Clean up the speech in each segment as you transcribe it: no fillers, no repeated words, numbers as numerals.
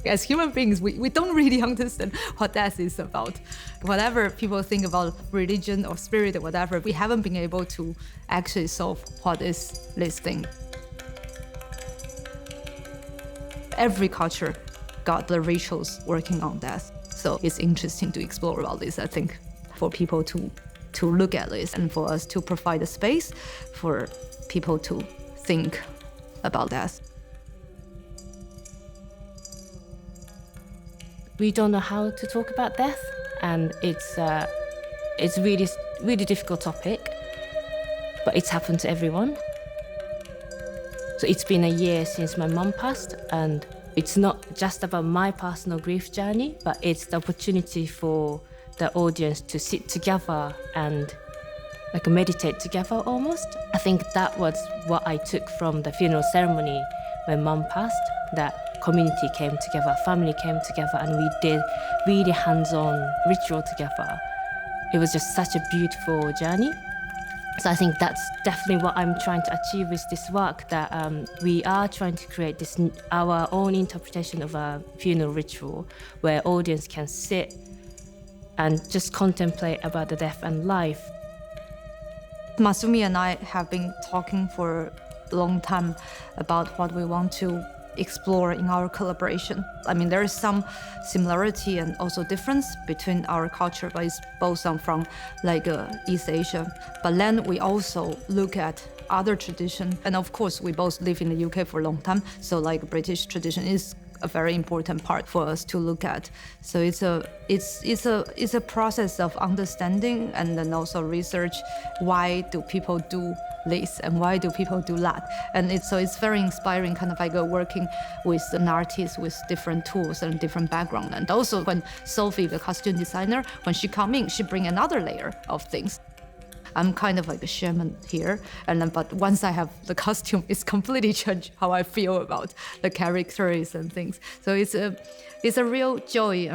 As human beings, we don't really understand what death is about. Whatever people think about religion or spirit or whatever, we haven't been able to actually solve what is this thing. Every culture got the rituals working on death. So it's interesting to explore about this, I think, for people to look at this and for us to provide a space for people to think about death. We don't know how to talk about death, and it's really difficult topic, but it's happened to everyone. So it's been a year since my mum passed, and it's not just about my personal grief journey, but it's the opportunity for the audience to sit together and like meditate together almost. I think that was what I took from the funeral ceremony when mum passed, that community came together, family came together, and we did really hands-on ritual together. It was just such a beautiful journey. So I think that's definitely what I'm trying to achieve with this work, that we are trying to create this our own interpretation of a funeral ritual where audience can sit and just contemplate about the death and life. Masumi and I have been talking for a long time about what we want to explore in our collaboration. I mean, there is some similarity and also difference between our culture, but it's both from like East Asia. But then we also look at other tradition, and of course we both live in the UK for a long time, so like British tradition is a very important part for us to look at. So it's a process of understanding and then also research. Why do people do this and why do people do that? And it's very inspiring, kind of like working with an artist with different tools and different background. And also when Sophie, the costume designer, when she come in, she bring another layer of things. I'm kind of like a shaman here, but once I have the costume, it's completely changed how I feel about the characters and things. So it's a real joy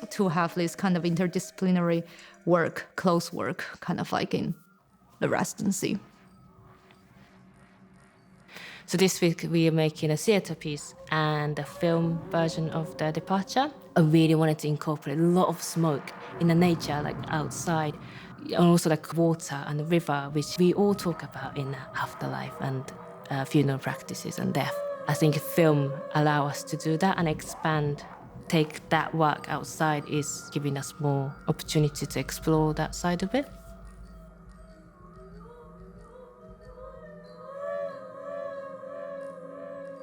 to have this kind of interdisciplinary work, close work, kind of like in the residency. So this week we are making a theatre piece and a film version of The Departure. I really wanted to incorporate a lot of smoke in the nature, like outside, and also like water and the river, which we all talk about in afterlife and funeral practices and death. I think film allow us to do that and expand, take that work outside is giving us more opportunity to explore that side of it.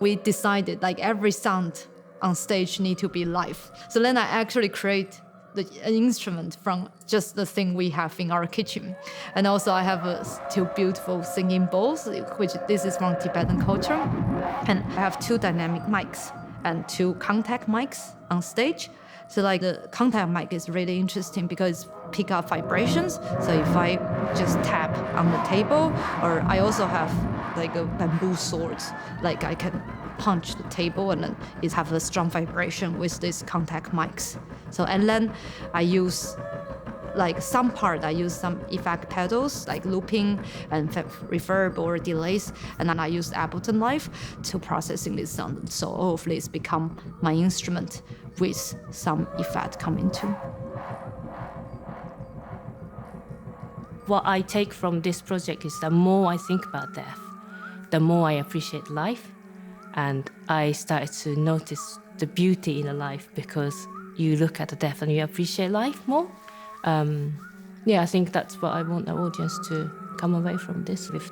We decided like every sound on stage need to be live. So then I actually create an instrument from just the thing we have in our kitchen. And also I have two beautiful singing bowls, which this is from Tibetan culture. And I have two dynamic mics and two contact mics on stage. So like the contact mic is really interesting because pick up vibrations. So if I just tap on the table, or I also have like a bamboo sword, like I can punch the table and then it have a strong vibration with these contact mics. So and then I use like some part, I use some effect pedals like looping and reverb or delays, and then I use Ableton Live to processing this sound. So all of this become my instrument with some effect coming too. What I take from this project is the more I think about death, the more I appreciate life. And I started to notice the beauty in a life because you look at the death and you appreciate life more. I think that's what I want the audience to come away from this with.